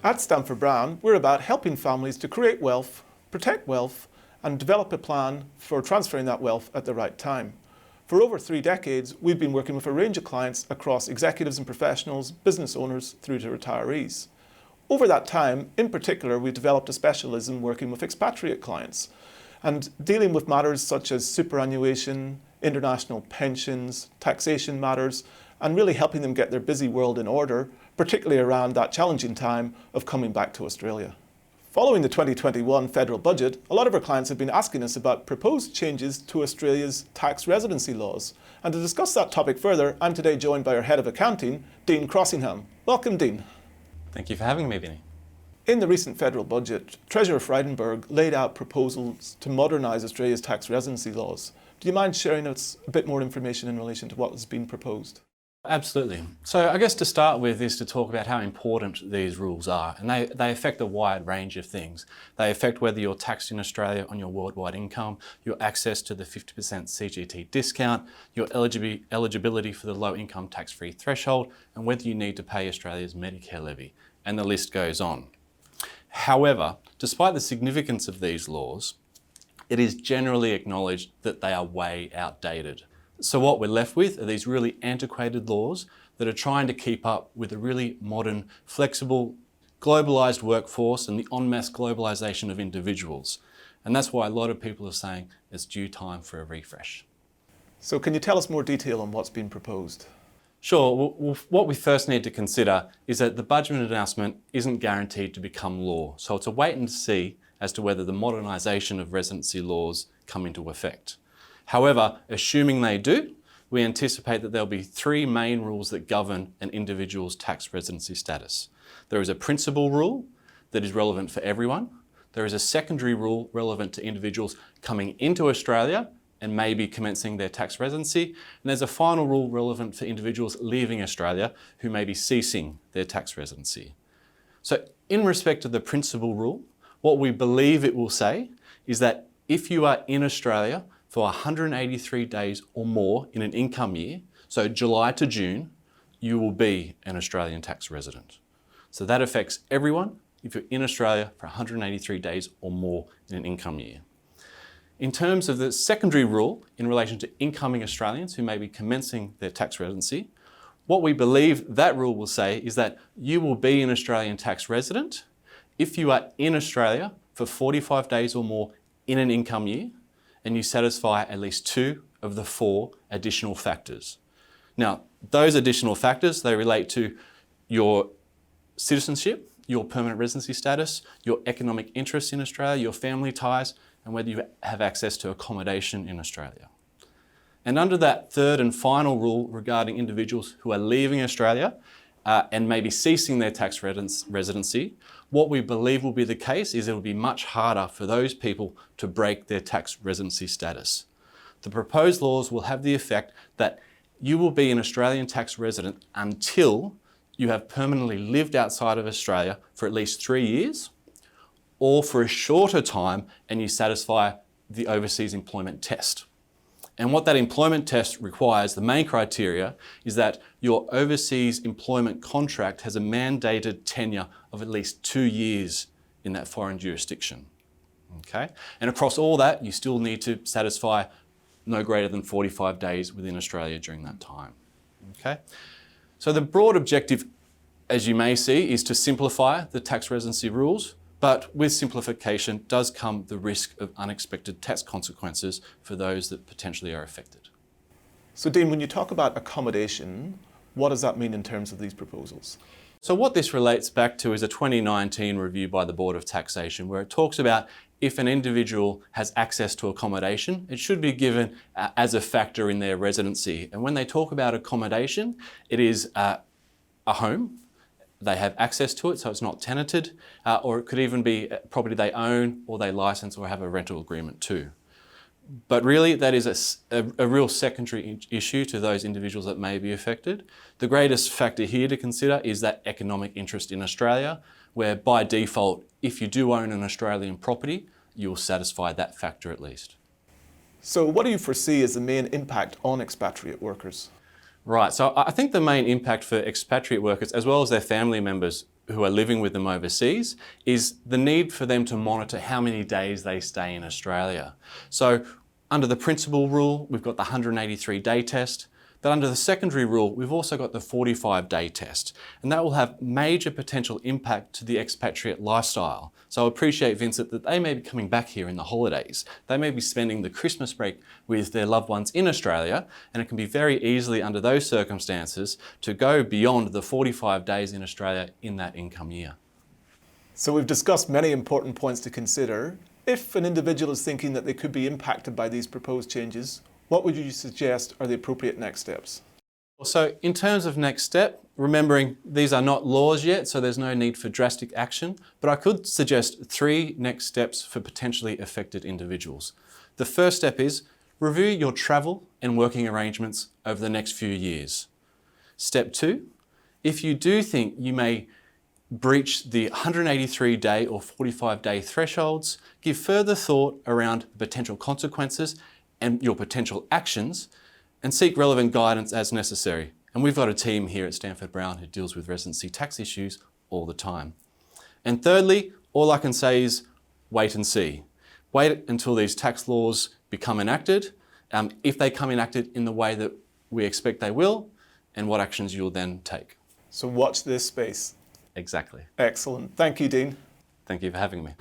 At Stanford Brown, we're about helping families to create wealth, protect wealth, and develop a plan for transferring that wealth at the right time. For over 3 decades, we've been working with a range of clients across executives and professionals, business owners, through to retirees. Over that time, in particular, we've developed a specialism working with expatriate clients and dealing with matters such as superannuation, international pensions, taxation matters, and really helping them get their busy world in order, particularly around that challenging time of coming back to Australia. Following the 2021 federal budget, a lot of our clients have been asking us about proposed changes to Australia's tax residency laws. And to discuss that topic further, I'm today joined by our Head of Accounting, Dean Crossingham. Welcome, Dean. Thank you for having me, Vinny. In the recent federal budget, Treasurer Frydenberg laid out proposals to modernise Australia's tax residency laws. Do you mind sharing us a bit more information in relation to what has been proposed? Absolutely. So I guess to start with is to talk about how important these rules are, and they affect a wide range of things. They affect whether you're taxed in Australia on your worldwide income, your access to the 50% CGT discount, your eligibility for the low income tax-free threshold, and whether you need to pay Australia's Medicare levy, and the list goes on. However, despite the significance of these laws, it is generally acknowledged that they are way outdated. So what we're left with are these really antiquated laws that are trying to keep up with a really modern, flexible, globalised workforce and the en masse globalisation of individuals. And that's why a lot of people are saying it's due time for a refresh. So can you tell us more detail on what's been proposed? Sure. Well, what we first need to consider is that the budget announcement isn't guaranteed to become law. So it's a wait and see as to whether the modernisation of residency laws come into effect. However, assuming they do, we anticipate that there'll be 3 main rules that govern an individual's tax residency status. There is a principal rule that is relevant for everyone. There is a secondary rule relevant to individuals coming into Australia and maybe commencing their tax residency. And there's a final rule relevant for individuals leaving Australia who may be ceasing their tax residency. So in respect to the principal rule, what we believe it will say is that if you are in Australia for 183 days or more in an income year, so July to June, you will be an Australian tax resident. So that affects everyone if you're in Australia for 183 days or more in an income year. In terms of the secondary rule in relation to incoming Australians who may be commencing their tax residency, what we believe that rule will say is that you will be an Australian tax resident if you are in Australia for 45 days or more in an income year, and you satisfy at least 2 of the 4 additional factors. Now, those additional factors, they relate to your citizenship, your permanent residency status, your economic interest in Australia, your family ties, and whether you have access to accommodation in Australia. And under that third and final rule regarding individuals who are leaving Australia and maybe ceasing their tax residency, what we believe will be the case is it will be much harder for those people to break their tax residency status. The proposed laws will have the effect that you will be an Australian tax resident until you have permanently lived outside of Australia for at least 3 years, or for a shorter time and you satisfy the overseas employment test. And what that employment test requires, the main criteria, is that your overseas employment contract has a mandated tenure of at least 2 years in that foreign jurisdiction. Okay? And across all that, you still need to satisfy no greater than 45 days within Australia during that time. Okay? So the broad objective, as you may see, is to simplify the tax residency rules. But with simplification does come the risk of unexpected tax consequences for those that potentially are affected. So Dean, when you talk about accommodation, what does that mean in terms of these proposals? So what this relates back to is a 2019 review by the Board of Taxation, where it talks about if an individual has access to accommodation, it should be given as a factor in their residency. And when they talk about accommodation, it is a home. They have access to it, so it's not tenanted, or it could even be property they own or they license or have a rental agreement to. But really, that is a real secondary issue to those individuals that may be affected. The greatest factor here to consider is that economic interest in Australia, where by default, if you do own an Australian property, you will satisfy that factor at least. So what do you foresee as the main impact on expatriate workers? Right, so I think the main impact for expatriate workers, as well as their family members who are living with them overseas, is the need for them to monitor how many days they stay in Australia. So under the principal rule, we've got the 183-day test, but under the secondary rule, we've also got the 45-day test, and that will have major potential impact to the expatriate lifestyle. So I appreciate, Vincent, that they may be coming back here in the holidays. They may be spending the Christmas break with their loved ones in Australia, and it can be very easily under those circumstances to go beyond the 45 days in Australia in that income year. So we've discussed many important points to consider. If an individual is thinking that they could be impacted by these proposed changes, what would you suggest are the appropriate next steps? So in terms of next step, remembering these are not laws yet, so there's no need for drastic action, but I could suggest 3 next steps for potentially affected individuals. The first step is review your travel and working arrangements over the next few years. Step 2, if you do think you may breach the 183-day or 45-day thresholds, give further thought around the potential consequences and your potential actions, and seek relevant guidance as necessary. And we've got a team here at Stanford Brown who deals with residency tax issues all the time. And thirdly, all I can say is wait and see. Wait until these tax laws become enacted, if they come enacted in the way that we expect they will, and what actions you'll then take. So watch this space. Exactly. Excellent. Thank you, Dean. Thank you for having me.